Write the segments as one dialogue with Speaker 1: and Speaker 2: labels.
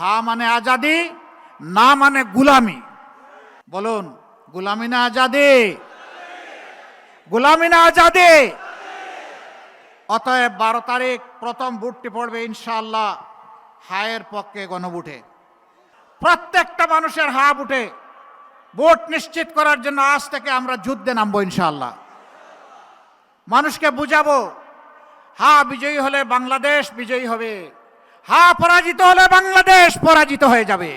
Speaker 1: হা মানে আজাদি, না মানে গুলামি। বলুন, গুলামি না আজাদি? গুলামি না আজাদি? অতএব 12 তারিখ প্রথম ভোটটি পড়বে ইনশাআল্লাহ হায়ের পক্ষে গণভোটে। প্রত্যেকটা মানুষের হা ভোটে ভোট নিশ্চিত করার জন্য আজ থেকে আমরা যুদ্ধে নামবো ইনশাআল্লাহ। মানুষকে বুঝাবো, হা বিজয়ী হলে বাংলাদেশ বিজয়ী হবে, হা পরাজিত হলে বাংলাদেশ পরাজিত হয়ে যাবে।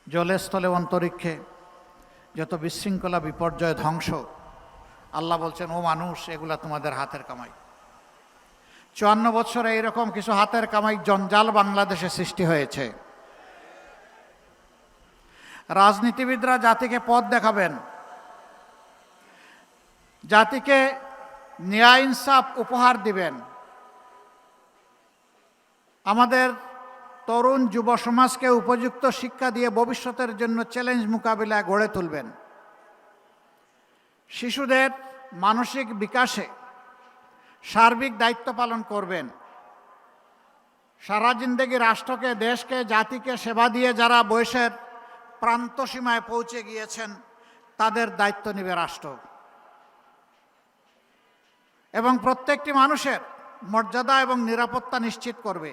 Speaker 1: জলে স্থলে অন্তরিক্ষে যত বিশৃঙ্খলা বিপর্যয় ধ্বংস, আল্লাহ বলছেন, ও মানুষ, এগুলা তোমাদের হাতের কামাই। 54 বছরে এইরকম কিছু হাতের কামাই জঞ্জাল বাংলাদেশে সৃষ্টি হয়েছে। রাজনীতিবিদরা জাতিকে পথ দেখাবেন, জাতিকে ন্যায় ইনসাফ উপহার দিবেন, আমাদের তরুণ যুব সমাজকে উপযুক্ত শিক্ষা দিয়ে ভবিষ্যতের জন্য চ্যালেঞ্জ মোকাবিলায় গড়ে তুলবেন। শিশুদের মানসিক বিকাশে সার্বিক দায়িত্ব পালন করবেন। সারা জিন্দেগি রাষ্ট্রকে, দেশকে, জাতিকে সেবা দিয়ে যারা বয়সের প্রান্ত সীমায় পৌঁছে গিয়েছেন, তাদের দায়িত্ব নেবে রাষ্ট্র এবং প্রত্যেকটি মানুষের মর্যাদা এবং নিরাপত্তা নিশ্চিত করবে।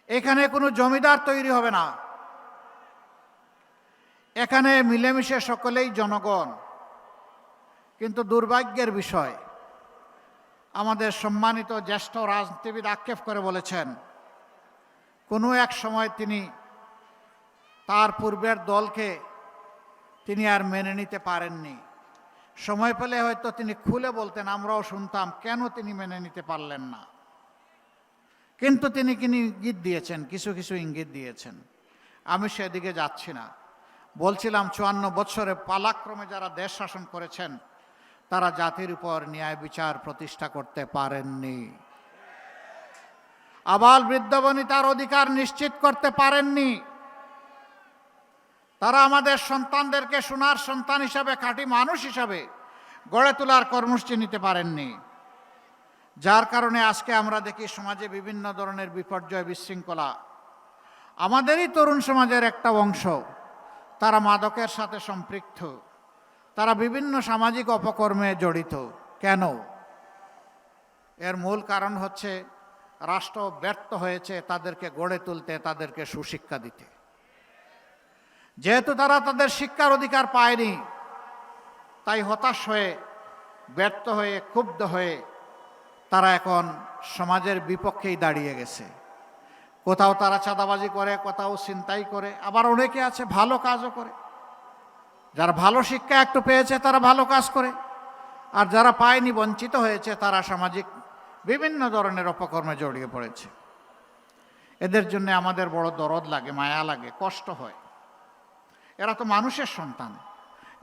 Speaker 1: এখানে কোনো জমিদার তৈরি হবে না, এখানে মিলেমিশে সকলেই জনগণ। কিন্তু দুর্ভাগ্যের বিষয়, আমাদের সম্মানিত জ্যেষ্ঠ রাজনীতিবিদ আক্ষেপ করে বলেছেন, কোনো এক সময় তিনি তার পূর্বের দলকে তিনি আর মেনে নিতে পারেননি। সময় পেলে হয়তো তিনি খুলে বলতেন, আমরাও শুনতাম কেন তিনি মেনে নিতে পারলেন না। কিন্তু তিনি ইঙ্গিত দিয়েছেন, কিছু কিছু ইঙ্গিত দিয়েছেন। আমি সেদিকে যাচ্ছি না। বলছিলাম 54 বছরে পালাক্রমে যারা দেশ শাসন করেছেন, তারা জাতির উপর ন্যায় বিচার প্রতিষ্ঠা করতে পারেননি। আবাল বৃদ্ধ বনিতার অধিকার নিশ্চিত করতে পারেননি। তারা আমাদের সন্তানদেরকে সোনার সন্তান হিসাবে, খাঁটি মানুষ হিসাবে গড়ে তোলার কর্মসূচি নিতে পারেননি। যার কারণে আজকে আমরা দেখি সমাজে বিভিন্ন ধরনের বিপর্যয়, বিশৃঙ্খলা। আমাদেরই তরুণ সমাজের একটা অংশ, তারা মাদকের সাথে সম্পৃক্ত, তারা বিভিন্ন সামাজিক অপকর্মে জড়িত। কেন? এর মূল কারণ হচ্ছে রাষ্ট্র ব্যর্থ হয়েছে তাদেরকে গড়ে তুলতে, তাদেরকে সুশিক্ষা দিতে। যেহেতু তারা তাদের শিক্ষার অধিকার পায়নি, তাই হতাশ হয়ে, ব্যর্থ হয়ে, ক্ষুব্ধ হয়ে তারা এখন সমাজের বিপক্ষেই দাঁড়িয়ে গেছে। কোথাও তারা চাঁদাবাজি করে, কোথাও ছিনতাই করে, আবার অনেকে আছে ভালো কাজও করে। যারা ভালো শিক্ষা একটু পেয়েছে তারা ভালো কাজ করে, আর যারা পায়নি, বঞ্চিত হয়েছে, তারা সামাজিক বিভিন্ন ধরনের অপকর্মে জড়িয়ে পড়েছে। এদের জন্য আমাদের বড় দরদ লাগে, মায়া লাগে, কষ্ট হয়। এরা তো মানুষের সন্তান,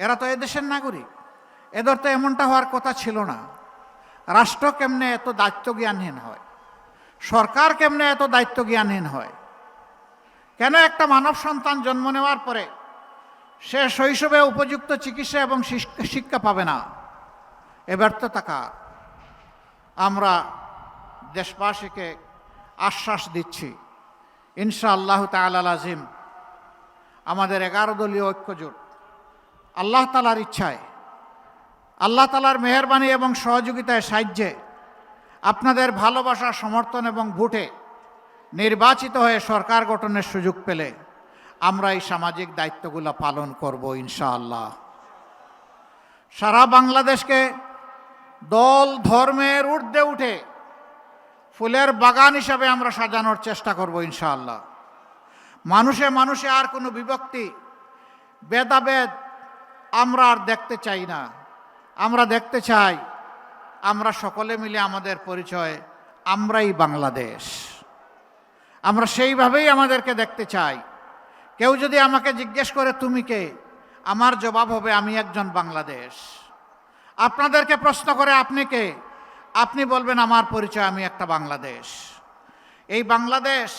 Speaker 1: এরা তো এদেশের নাগরিক। এদের তো এমনটা হওয়ার কথা ছিল না। রাষ্ট্র কেমনে এত দায়িত্ব জ্ঞানহীন হয়? সরকার কেমনে এত দায়িত্ব জ্ঞানহীন হয়? কেন একটা মানব সন্তান জন্ম নেওয়ার পরে সে শৈশবে উপযুক্ত চিকিৎসা এবং শিক্ষা পাবে না? এ ব্যর্থতা কার? আমরা দেশবাসীকে আশ্বাস দিচ্ছি, ইনশাআল্লাহ তাআলাল আযীম আমাদের 11 দলীয় ঐক্যজোট আল্লাহ তাআলার ইচ্ছায়, আল্লাহ তাআলার মেহেরবানি এবং সহযোগিতায়, সাহায্যে, আপনাদের ভালোবাসা, সমর্থন এবং ভোটে নির্বাচিত হয়ে সরকার গঠনের সুযোগ পেলে আমরা এই সামাজিক দায়িত্বগুলো পালন করব ইনশাআল্লাহ। সারা বাংলাদেশকে দল ধর্মের ঊর্ধ্বে উঠে ফুলের বাগান হিসাবে আমরা সাজানোর চেষ্টা করব ইনশাআল্লাহ। মানুষে মানুষে আর কোনো বিভক্তি, ভেদাভেদ আমরা আর দেখতে চাই না। আমরা দেখতে চাই আমরা সকলে মিলে আমাদের পরিচয়, আমরাই বাংলাদেশ। আমরা সেইভাবেই আমাদেরকে দেখতে চাই। কেউ যদি আমাকে জিজ্ঞেস করে তুমি কে, আমার জবাব হবে আমি একজন বাংলাদেশ। আপনাদেরকে প্রশ্ন করে আপনি কে, আপনি বলবেন আমার পরিচয় আমি একটা বাংলাদেশ। এই বাংলাদেশ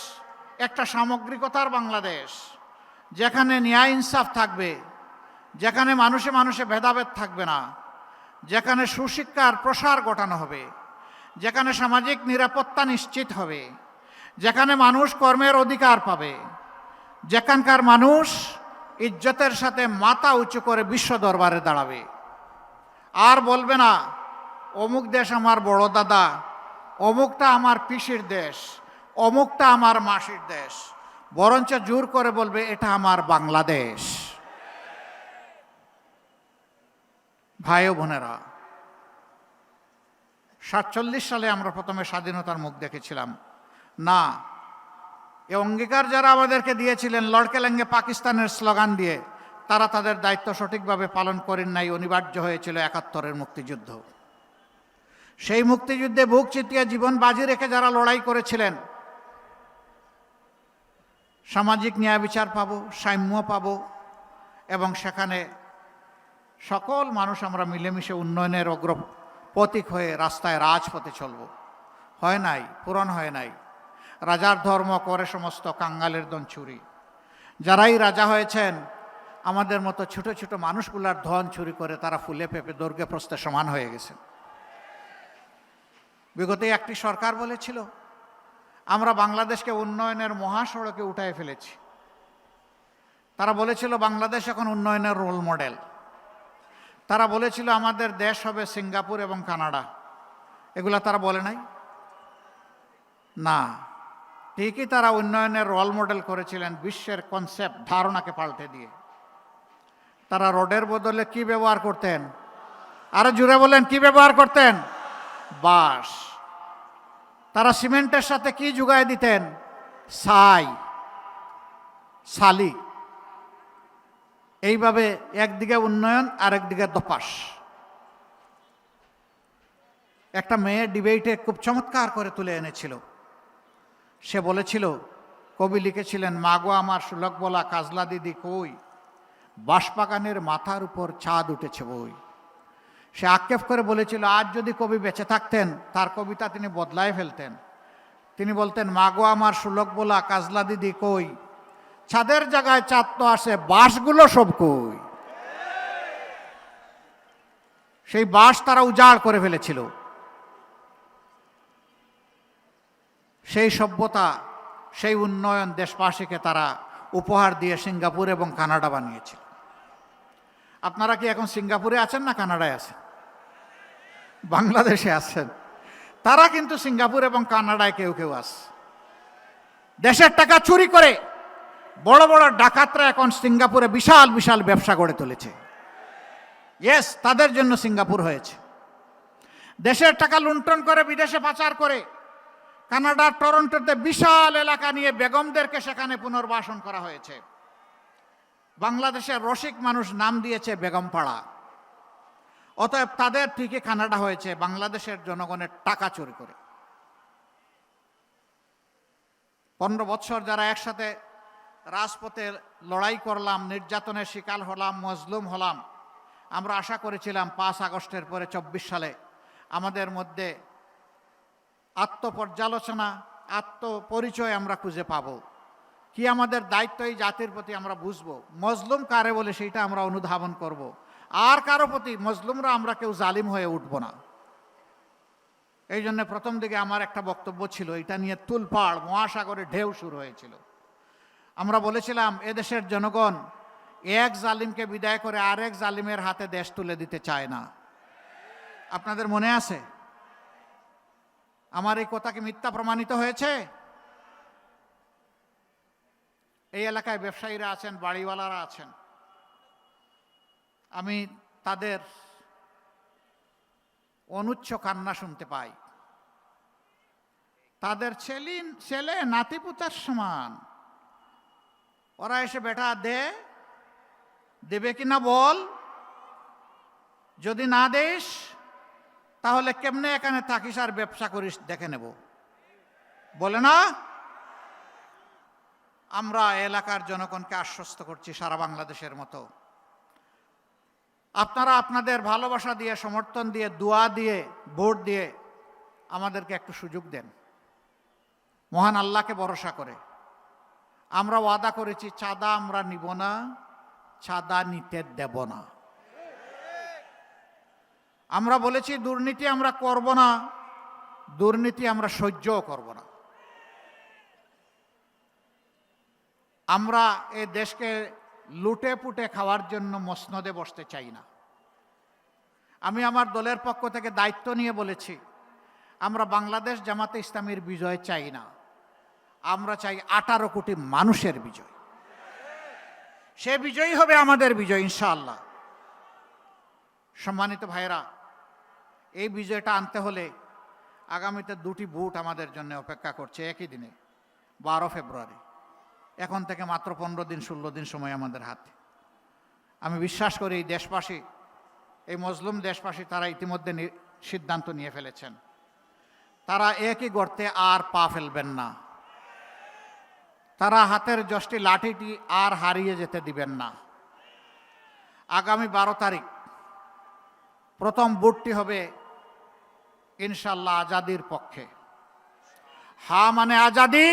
Speaker 1: একটা সামগ্রিকতার বাংলাদেশ, যেখানে ন্যায় ইনসাফ থাকবে, যেখানে মানুষে মানুষে ভেদাভেদ থাকবে না, যেখানে সুশিক্ষার প্রসার ঘটানো হবে, যেখানে সামাজিক নিরাপত্তা নিশ্চিত হবে, যেখানে মানুষ কর্মের অধিকার পাবে, যেখানকার মানুষ ইজ্জতের সাথে মাথা উঁচু করে বিশ্ব দরবারে দাঁড়াবে, আর বলবে না অমুক দেশ আমার বড় দাদা, অমুকটা আমার পিসির দেশ, অমুকটা আমার মাসির দেশ, বরঞ্চ জোর করে বলবে এটা আমার বাংলাদেশ। ভাই ও বোনেরা, 47 সালে আমরা প্রথমে স্বাধীনতার মুখ দেখেছিলাম না। এ অঙ্গীকার যারা আমাদেরকে দিয়েছিলেন লড়কে লেঙ্গে পাকিস্তানের স্লোগান দিয়ে, তারা তাদের দায়িত্ব সঠিকভাবে পালন করেন নাই। অনিবার্য হয়েছিল 71-এর মুক্তিযুদ্ধ। সেই মুক্তিযুদ্ধে বুক চিতিয়ে জীবন বাজি রেখে যারা লড়াই করেছিলেন, সামাজিক ন্যায় বিচার পাবো, সাম্য পাবো, এবং সেখানে সকল মানুষ আমরা মিলেমিশে উন্নয়নের প্রতীক হয়ে রাস্তায় রাজপথে চলব। হয় নাই, পূরণ হয় নাই। রাজার ধর্ম করে সমস্ত কাঙ্গালের ধন চুরি। যারাই রাজা হয়েছেন আমাদের মতো ছোট ছোট মানুষগুলার ধন চুরি করে তারা ফুলে পেঁপে দৈর্ঘ্যে প্রস্থে সমান হয়ে গেছেন। বিগত একটি সরকার বলেছিল আমরা বাংলাদেশকে উন্নয়নের মহাসড়কে উঠায় ফেলেছি। তারা বলেছিল বাংলাদেশ এখন উন্নয়নের রোল মডেল। তারা বলেছিল আমাদের দেশ হবে সিঙ্গাপুর এবং কানাডা। এগুলা তারা বলে নাই না। ঠিকই তারা উন্নয়নের রোল মডেল করেছিলেন বিশ্বের কনসেপ্ট ধারণাকে পাল্টে দিয়ে। তারা রোডের বদলে কি ব্যবহার করতেন? আরো জুড়ে বলেন, কি ব্যবহার করতেন? বাঁশ। তারা সিমেন্টের সাথে কি জুগায় দিতেন? ছাই, শালি। এইভাবে একদিকে উন্নয়ন আর একদিকে দপাস। একটা মেয়ে ডিবেটে খুব চমৎকার করে তুলে এনেছিল। সে বলেছিল, কবি লিখেছিলেন, মাগো আমার সুলক বলা কাজলা দিদি কই, বাঁশবাগানের মাথার উপর চাঁদ উঠেছে বই। সে আক্ষেপ করে বলেছিল আজ যদি কবি বেঁচে থাকতেন তার কবিতা তিনি বদলায় ফেলতেন। তিনি বলতেন, মাগো আমার সুলক বলা কাজলা দিদি কই, ছাদের জায়গায় চাঁদ তো আসে, বাঁশগুলো সব কই। সেই বাঁশ তারা উজাড় করে ফেলেছিল। সেই সভ্যতা, সেই উন্নয়ন দেশবাসীকে তারা উপহার দিয়ে সিঙ্গাপুর এবং কানাডা বানিয়েছিল। আপনারা কি এখন সিঙ্গাপুরে আছেন না কানাডায় আছেন? বাংলাদেশে আছেন। তারা কিন্তু সিঙ্গাপুর এবং কানাডায় কেউ কেউ আছে। দেশের টাকা চুরি করে বড় বড় ডাকাতরা এখন সিঙ্গাপুরে বিশাল বিশাল ব্যবসা গড়ে তুলেছে। ইয়েস, তাদের জন্য সিঙ্গাপুর হয়েছে। দেশের টাকা লুণ্ঠন করে বিদেশে পাচার করে কানাডার টরন্টোতে বিশাল এলাকা নিয়ে বেগমদেরকে সেখানে পুনর্বাসন করা হয়েছে। বাংলাদেশের রসিক মানুষ নাম দিয়েছে বেগমপাড়া। অতএব তাদের ঠিকই কানাডা হয়েছে বাংলাদেশের জনগণের টাকা চুরি করে। 15 বছর যারা একসাথে রাজপথে লড়াই করলাম, নির্যাতনের শিকার হলাম, মজলুম হলাম, আমরা আশা করেছিলাম 5 আগস্টের পরে 24 সালে আমাদের মধ্যে আত্মপর্যালোচনা, আত্মপরিচয় আমরা খুঁজে পাব। কি আমাদের দায়িত্ব এই জাতির প্রতি আমরা বুঝবো। মজলুম কারে বলে সেইটা আমরা অনুধাবন করব। আর কারো প্রতি মজলুমরা আমরা কেউ জালিম হয়ে উঠব না। এই জন্য প্রথম দিকে আমার একটা বক্তব্য ছিল, এটা নিয়ে তুলপাড়, মহাসাগরে ঢেউ শুরু হয়েছিল। আমরা বলেছিলাম এদেশের জনগণ এক জালিমকে বিদায় করে আরেক জালিমের হাতে দেশ তুলে দিতে চায় না। আপনাদের মনে আছে? আমার এই কথা কি মিথ্যা প্রমাণিত হয়েছে? এই এলাকায় ব্যবসায়ীরা আছেন, বাড়িওয়ালারা আছেন। আমি তাদের অনুচ্চ কান্না শুনতে পাই। তাদের ছেলে নাতিপুতার সমান। ওরা এসে বেটা দেবে কিনা বল, যদি না দেশ তাহলে কেমনে এখানে থাকিস আর ব্যবসা করিস দেখে নেব, বলে না? আমরা এলাকার জনগণকে আশ্বস্ত করছি সারা বাংলাদেশের মতো, আপনারা আপনাদের ভালোবাসা দিয়ে, সমর্থন দিয়ে, দোয়া দিয়ে, ভোট দিয়ে আমাদেরকে একটু সুযোগ দেন। মহান আল্লাহকে ভরসা করে আমরা ওয়াদা করেছি, চাঁদা আমরা নিব না, চাঁদা নিতে দেব না। আমরা বলেছি দুর্নীতি আমরা করব না, দুর্নীতি আমরা সহ্যও করব না। আমরা এ দেশকে লুটে পুটে খাওয়ার জন্য মসনদে বসতে চাই না। আমি আমার দলের পক্ষ থেকে দায়িত্ব নিয়ে বলেছি, আমরা বাংলাদেশ জামাতে ইসলামীর বিজয় চাই না, আমরা চাই 18 কোটি মানুষের বিজয়। সে বিজয়ী হবে আমাদের বিজয় ইনশাআল্লাহ। সম্মানিত ভাইরা, এই বিজয়টা আনতে হলে আগামীতে 2টি ভোট আমাদের জন্য অপেক্ষা করছে একই দিনে, 12 ফেব্রুয়ারি। এখন থেকে মাত্র 15 দিন 16 দিন সময় আমাদের হাতে। আমি বিশ্বাস করি এই দেশবাসী, এই মজলুম দেশবাসী, তারা ইতিমধ্যে সিদ্ধান্ত নিয়ে ফেলেছেন, তারা একই গর্তে আর পা ফেলবেন না। তারা হাতের যষ্টি লাঠিটি আর হারিয়ে যেতে দিবেন না। আগামী 12 তারিখ প্রথম ভোটটি হবে ইনশাল্লাহ আজাদির পক্ষে। হা মানে আজাদি,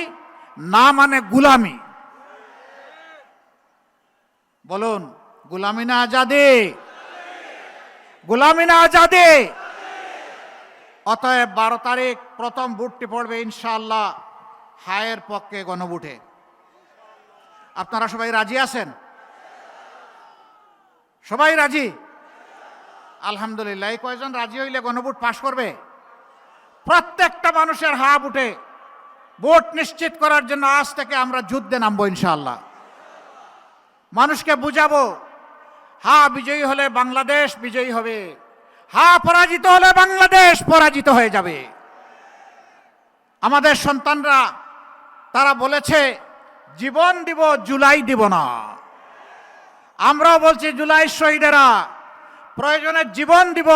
Speaker 1: না মানে গুলামি। বলুন, গুলামি না আজাদি? গুলামি না আজাদি? অতএব 12 তারিখ প্রথম ভোটটি পড়বে ইনশাআল্লাহ হায়ের পক্ষে গণভোটে। আপনারা সবাই রাজি আছেন? সবাই রাজি? আলহামদুলিল্লাহ। এই কয়জন রাজি হইলে গণভোট পাশ করবে? প্রত্যেকটা মানুষের হা বুটে ভোট নিশ্চিত করার জন্য আজ থেকে আমরা যুদ্ধে নামবো ইনশাআল্লাহ। মানুষকে বুঝাবো, হা বিজয়ী হলে বাংলাদেশ বিজয়ী হবে, হা পরাজিত হলে বাংলাদেশ পরাজিত হয়ে যাবে। আমাদের সন্তানরা তারা বলেছে জীবন দিব, জুলাই দিব না। আমরাও বলছি জুলাই শহীদেরা প্রয়োজনে জীবন দিব,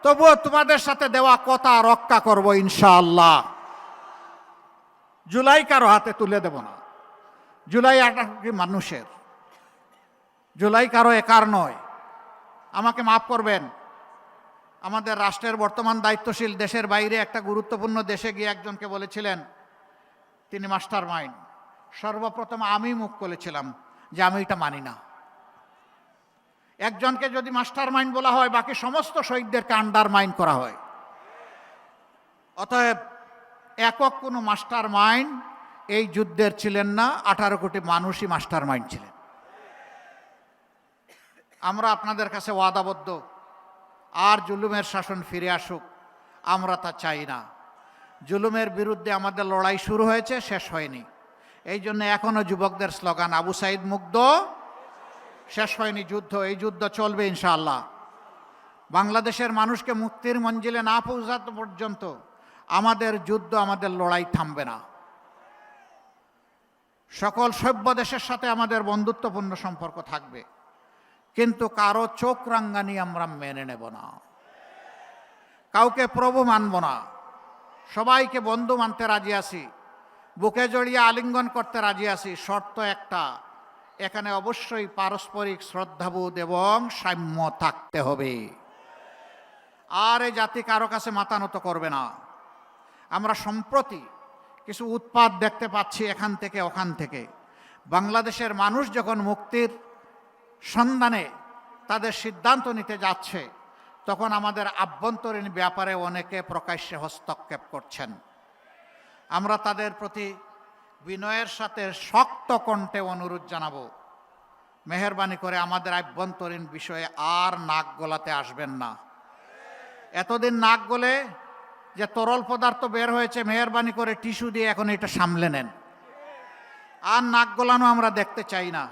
Speaker 1: তবুও তোমাদের সাথে দেওয়া কথা রক্ষা করব ইনশাআল্লাহ। জুলাই কারো হাতে তুলে দেব না। জুলাই 18 কোটি মানুষের, জুলাই কারো একার নয়। আমাকে মাফ করবেন, আমাদের রাষ্ট্রের বর্তমান দায়িত্বশীল দেশের বাইরে একটা গুরুত্বপূর্ণ দেশে গিয়ে একজনকে বলেছিলেন তিনি মাস্টার মাইন্ড। সর্বপ্রথম আমি মুখ খুলেছিলাম যে আমি এটা মানি না। একজনকে যদি মাস্টার মাইন্ড বলা হয়, বাকি সমস্ত শহীদদেরকে আন্ডারমাইন করা হয়। অতএব একক কোনো মাস্টার মাইন্ড এই যুদ্ধের ছিলেন না, 18 কোটি মানুষই মাস্টার মাইন্ড ছিলেন। আমরা আপনাদের কাছে ওয়াদাবদ্ধ, আর জুলুমের শাসন ফিরে আসুক আমরা তা চাই না। জুলুমের বিরুদ্ধে আমাদের লড়াই শুরু হয়েছে, শেষ হয়নি। এই জন্য এখনো যুবকদের স্লোগান আবু সাইদ মুগ্ধ, শেষ হয়নি যুদ্ধ। এই যুদ্ধ চলবে ইনশাআল্লাহ। বাংলাদেশের মানুষকে মুক্তির মঞ্জিলে না পৌঁছাতে পর্যন্ত আমাদের যুদ্ধ, আমাদের লড়াই থামবে না। সকল সভ্য দেশের সাথে আমাদের বন্ধুত্বপূর্ণ সম্পর্ক থাকবে, কিন্তু কারো চোখ রাঙ্গানি আমরা মেনে নেব না, কাউকে প্রভু মানব না। সবাইকে বন্ধু মানতে রাজি আছি, বুকে জড়িয়ে আলিঙ্গন করতে রাজি আছি। শর্ত একটা, এখানে অবশ্যই পারস্পরিক শ্রদ্ধাবোধ এবং সাম্য থাকতে হবে। আর এই জাতি কারো কাছে মাথা নত করবে না। আমরা সম্প্রতি কিছু উৎপাত দেখতে পাচ্ছি এখান থেকে ওখান থেকে। বাংলাদেশের মানুষ যখন মুক্তির সন্ধানে তাদের সিদ্ধান্ত নিতে যাচ্ছে, তখন আমাদের আভ্যন্তরীণ ব্যাপারে অনেকে প্রকাশ্যে হস্তক্ষেপ করছেন। আমরা তাদের প্রতি বিনয়ের সাথে শক্ত কণ্ঠে অনুরোধ জানাবো, মেহেরবানি করে আমাদের আভ্যন্তরীণ বিষয়ে আর নাক গলাতে আসবেন না। এতদিন নাক গলে যে তরল পদার্থ বের হয়েছে, মেহেরবানি করে টিস্যু দিয়ে এখন এটা সামলে নেন। আর নাক গলানো আমরা দেখতে চাই না।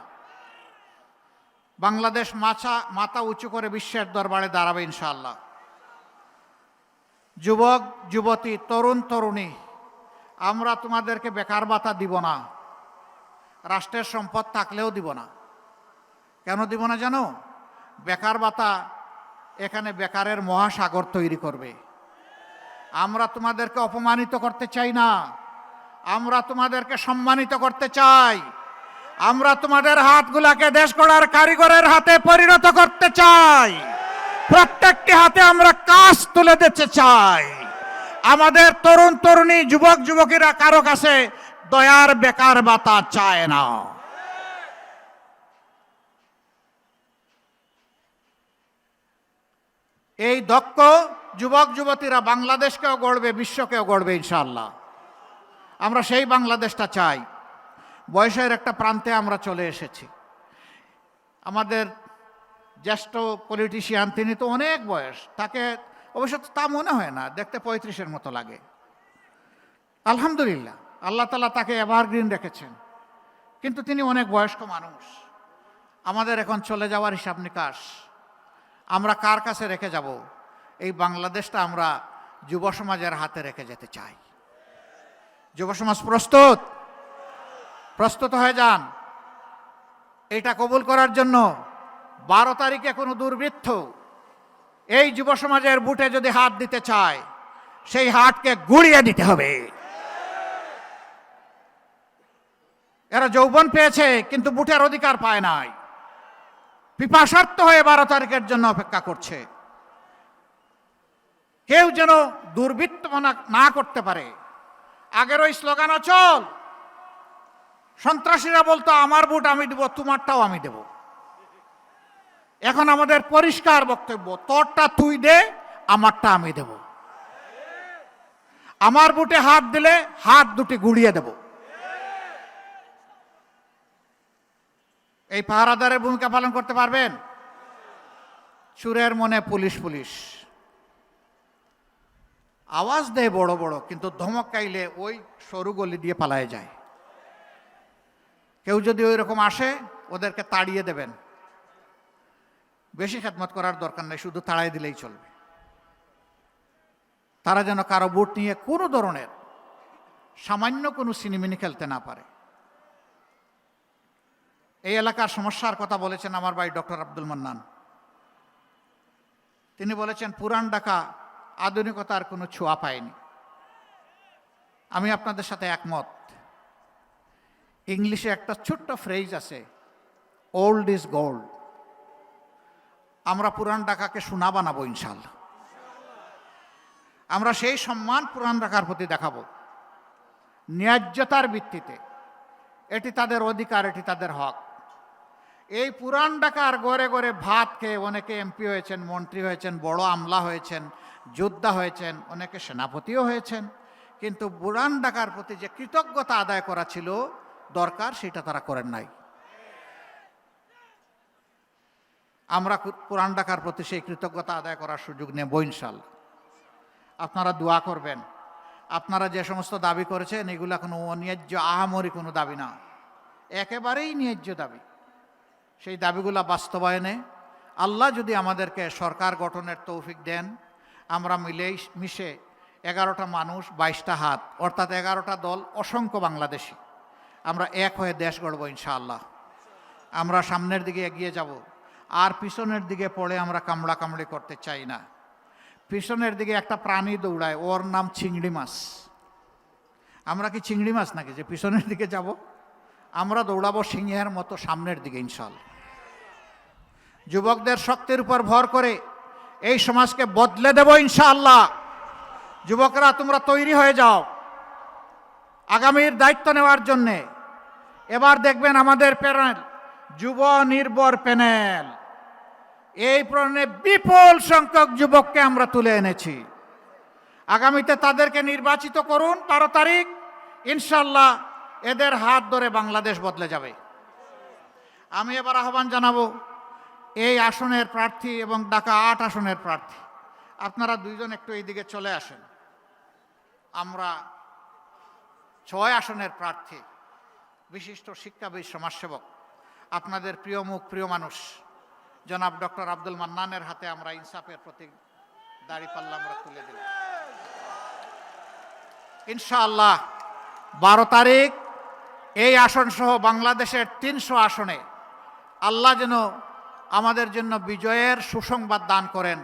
Speaker 1: বাংলাদেশ মাথা উঁচু করে বিশ্বের দরবারে দাঁড়াবে ইনশাআল্লাহ। যুবক যুবতী, তরুণ তরুণী, আমরা তোমাদেরকে বেকার ভাতা দিব না, রাষ্ট্রের সম্পদ থাকলেও দিব না। কেন দিব না জানো? বেকার ভাতা এখানে বেকারের মহাসাগর তৈরি করবে। আমরা তোমাদেরকে অপমানিত করতে চাই না, আমরা তোমাদেরকে সম্মানিত করতে চাই। আমরা তোমাদের হাতগুলাকে দেশ গড়ার কারিগরের হাতে পরিণত করতে চাই। প্রত্যেকটি হাতে আমরা কাজ তুলে দিতে চাই। আমাদের তরুণ তরুণী, যুবক যুবতীরা কারো কাছে দয়ার বেকার ভাতা চায় না। এই দক্ষ যুবক যুবতীরা বাংলাদেশকেও গড়বে, বিশ্বকেও গড়বে ইনশাআল্লাহ। আমরা সেই বাংলাদেশটা চাই। বয়সের একটা প্রান্তে আমরা চলে এসেছি। আমাদের জ্যেষ্ঠ পলিটিশিয়ান, তিনি তো অনেক বয়স, তাকে অবশ্য তা মনে হয় না, দেখতে 35-এর মতো লাগে। আলহামদুলিল্লাহ, আল্লাহ তাআলা তাকে এভারগ্রিন রেখেছেন, কিন্তু তিনি অনেক বয়স্ক মানুষ। আমাদের এখন চলে যাওয়ার হিসাব নিকাশ আমরা কার কাছে রেখে যাব? এই বাংলাদেশটা আমরা যুব সমাজের হাতে রেখে যেতে চাই। যুব সমাজ প্রস্তুত? প্রস্তুত হয়ে যান এটা কবুল করার জন্য। 12 তারিখে কোনো দুর্বৃত্ত এই যুব সমাজের বুটে যদি হাত দিতে চায়, সেই হাতকে গুড়িয়ে দিতে হবে। এরা যৌবন পেয়েছে কিন্তু বুটের অধিকার পায় নাই, পিপাসার্থ হয়ে 12 তারিখের জন্য অপেক্ষা করছে। কেউ যেন দুর্বৃত্তপনা না করতে পারে। আগের ওই স্লোগান চল, সন্ত্রাসীরা বলতো আমার বুট আমি দেব, তোমারটাও আমি দেব। এখন আমাদের পরিষ্কার বক্তব্য, তোরটা তুই দে, আমারটা আমি দেব। আমার বুটে হাত দিলে হাত দুটি গুড়িয়ে দেব। এই পাহারাদারের ভূমিকা পালন করতে পারবেন? চুরের মনে পুলিশ পুলিশ আওয়াজ দেয় বড় বড়, কিন্তু ধমক খাইলে ওই সরু গলি দিয়ে পালায় যায়। কেউ যদি ওই রকম আসে, ওদেরকে তাড়িয়ে দেবেন। বেশি খেদমত করার দরকার নেই, শুধু তাড়াই দিলেই চলবে। তারা যেন কারো বুট নিয়ে কোনো ধরনের সামান্য কোনো সিনেমিনি খেলতে না পারে। এই এলাকার সমস্যার কথা বলেছেন আমার ভাই ডক্টর আব্দুল মান্নান। তিনি বলেছেন পুরান ঢাকা আধুনিকতার কোনো ছোঁয়া পায়নি। আমি আপনাদের সাথে একমত। ইংলিশে একটা ছোট্ট ফ্রেজ আছে, ওল্ড ইজ গোল্ড। আমরা পুরান ঢাকাকে সোনা বানাবো ইনশাআল্লাহ। আমরা সেই সম্মান পুরান ঢাকার প্রতি দেখাবো, ন্যায্যতার ভিত্তিতে। এটি তাদের অধিকার, এটি তাদের হক। এই পুরান ঢাকার গড়ে গড়ে ভাত খেয়ে অনেকে এমপি হয়েছেন, মন্ত্রী হয়েছেন, বড় আমলা হয়েছেন, যোদ্ধা হয়েছেন, অনেকে সেনাপতিও হয়েছেন, কিন্তু পুরান ঢাকার প্রতি যে কৃতজ্ঞতা আদায় করা ছিল দরকার, সেটা তারা করেন নাই। আমরা পুরান ঢাকার প্রতি সেই কৃতজ্ঞতা আদায় করার সুযোগ নেব ইনশাআল্লাহ। আপনারা দোয়া করবেন। আপনারা যে সমস্ত দাবি করেছেন এগুলা কোনো অন্যায্য আহামরি কোনো দাবি না, একেবারেই ন্যায্য দাবি। সেই দাবিগুলা বাস্তবায়নে আল্লাহ যদি আমাদেরকে সরকার গঠনের তৌফিক দেন, আমরা মিশে 11টা মানুষ 22টা হাত, অর্থাৎ 11টা দল, অসংখ্য বাংলাদেশি, আমরা এক হয়ে দেশ গড়ব ইনশাআল্লাহ। আমরা সামনের দিকে এগিয়ে যাব, আর পিছনের দিকে পড়ে আমরা কামড়া কামড়ি করতে চাই না। পিছনের দিকে একটা প্রাণী দৌড়ায়, ওর নাম চিংড়ি মাছ। আমরা কি চিংড়ি মাছ নাকি যে পিছনের দিকে যাব? আমরা দৌড়াবো সিংহের মতো সামনের দিকে ইনশাআল্লাহ। যুবকদের শক্তির উপর ভর করে এই সমাজকে বদলে দেব ইনশাআল্লাহ। যুবকরা তোমরা তৈরি হয়ে যাও আগামীর দায়িত্ব নেওয়ার জন্যে। এবার দেখবেন আমাদের প্যানেল যুব নির্ভর প্যানেল, এই প্যানেলে বিপুল সংখ্যক যুবককে আমরা তুলে এনেছি। আগামীতে তাদেরকে নির্বাচিত করুন 12 তারিখ, ইনশাআল্লাহ এদের হাত ধরে বাংলাদেশ বদলে যাবে। আমি এবার আহ্বান জানাবো এই আসনের প্রার্থী এবং ঢাকা 8 আসনের প্রার্থী, আপনারা দুইজন একটু এইদিকে চলে আসেন। আমরা 6 আসনের প্রার্থী, বিশিষ্ট শিক্ষাবিদ, সমাজসেবক, আপনাদের প্রিয় মুখ, প্রিয় মানুষ জনাব ডক্টর আব্দুল মান্নানের হাতে আমরা ইনসাফের প্রতীক দাঁড়িপাল্লা আমরা তুলে দিলাম। ইনশাআল্লাহ 12 তারিখ এই আসন সহ বাংলাদেশের 300 আসনে আল্লাহ যেন আমাদের জন্য বিজয়ের সুসংবাদ দান করেন।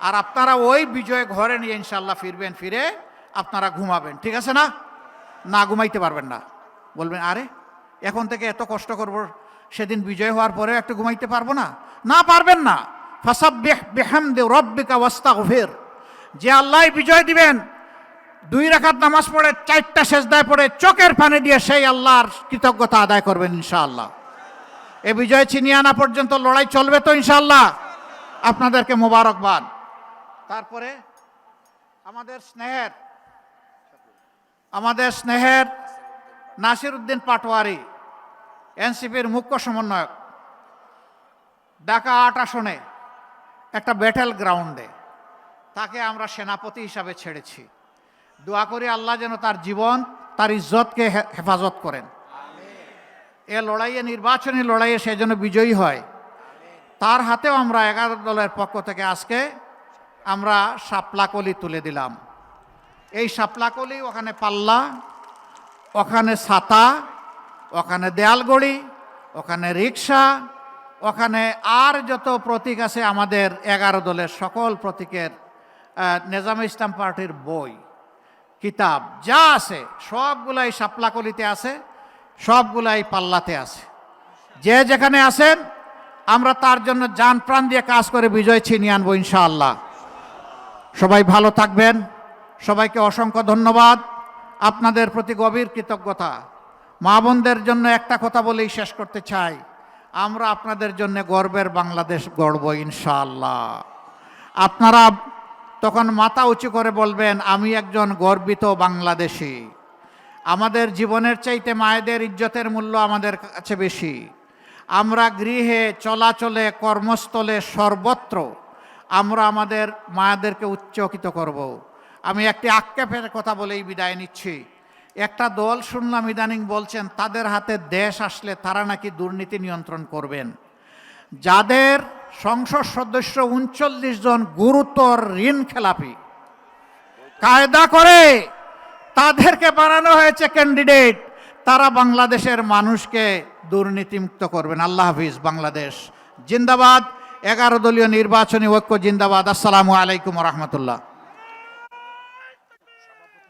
Speaker 1: আর আপনারা ওই বিজয় ঘরে নিয়ে ইনশাআল্লাহ ফিরবেন, ফিরে আপনারা ঘুমাবেন। ঠিক আছে না? না ঘুমাইতে পারবেন না, বলবেন আরে এখন থেকে এত কষ্ট করব, সেদিন বিজয় হওয়ার পরে একটু ঘুমাইতে পারবো না? না, পারবেন না। ফাসাব্বিহ বিহামদি রাব্বিকা ওয়াস্তাগফির। যে আল্লাহ বিজয় দিবেন, 2 রাকাত নামাজ পড়ে 4টা সেজদায় পড়ে চোখের পানি দিয়ে সেই আল্লাহর কৃতজ্ঞতা আদায় করবেন ইনশাআল্লাহ। এই বিজয় ছিনিয়ে আনা পর্যন্ত লড়াই চলবে তো ইনশাআল্লাহ। আপনাদেরকে মোবারকবাদ। তারপরে আমাদের স্নেহের নাসির উদ্দিন পাটোয়ারি, এনসিপির মুখ্য সমন্বয়ক, ঢাকা ৮ আসনে একটা ব্যাটেল গ্রাউন্ডে তাকে আমরা সেনাপতি হিসাবে ছেড়েছি। দোয়া করি আল্লাহ যেন তার জীবন, তার ইজ্জতকে হেফাজত করেন। এ লড়াইয়ে, নির্বাচনী লড়াইয়ে সে যেন বিজয়ী হয়। তার হাতেও আমরা 11 দলের পক্ষ থেকে আজকে আমরা শাপলাকলি তুলে দিলাম। এই শাপলাকলি, ওখানে পাল্লা, ওখানে ছাতা, ওখানে দেয়ালগড়ি, ওখানে রিক্সা, ওখানে আর যত প্রতীক আছে আমাদের 11 দলের সকল প্রতীকের, নেজামে ইসলাম পার্টির বই, কিতাব যা আছে সবগুলাই শাপলাকলিতে আছে, সবগুলাই পাল্লাতে আছে। যে যেখানে আছেন আমরা তার জন্য জান প্রাণ দিয়ে কাজ করে বিজয় ছিনিয়ে আনবো ইনশাআল্লাহ। সবাই ভালো থাকবেন। সবাইকে অসংখ্য ধন্যবাদ, আপনাদের প্রতি গভীর কৃতজ্ঞতা। মা বোনদের জন্য একটা কথা বলেই শেষ করতে চাই, আমরা আপনাদের জন্য গর্বের বাংলাদেশ গড়ব ইনশাআল্লাহ। আপনারা তখন মাথা উঁচু করে বলবেন, আমি একজন গর্বিত বাংলাদেশী। আমাদের জীবনের চাইতে মায়েদের ইজ্জতের মূল্য আমাদের কাছে বেশি। আমরা গৃহে, চলাচলে, কর্মস্থলে, সর্বত্র আমরা আমাদের মায়েদেরকে উচ্চকিত করব। আমি একটি আক্ষেপের কথা বলেই বিদায় নিচ্ছি। একটা দল শুনলাম ইদানিং বলছেন তাদের হাতে দেশ আসলে তারা নাকি দুর্নীতি নিয়ন্ত্রণ করবেন। যাদের সংসদ সদস্য 39 জন গুরুতর ঋণ খেলাপি, কায়দা করে তাদেরকে বানানো হয়েছে ক্যান্ডিডেট, তারা বাংলাদেশের মানুষকে দুর্নীতিমুক্ত করবেন। আল্লাহ হাফিজ। বাংলাদেশ জিন্দাবাদ। 11 দলীয় নির্বাচনী ঐক্য জিন্দাবাদ। আসসালামু আলাইকুম রহমতুল্লাহ।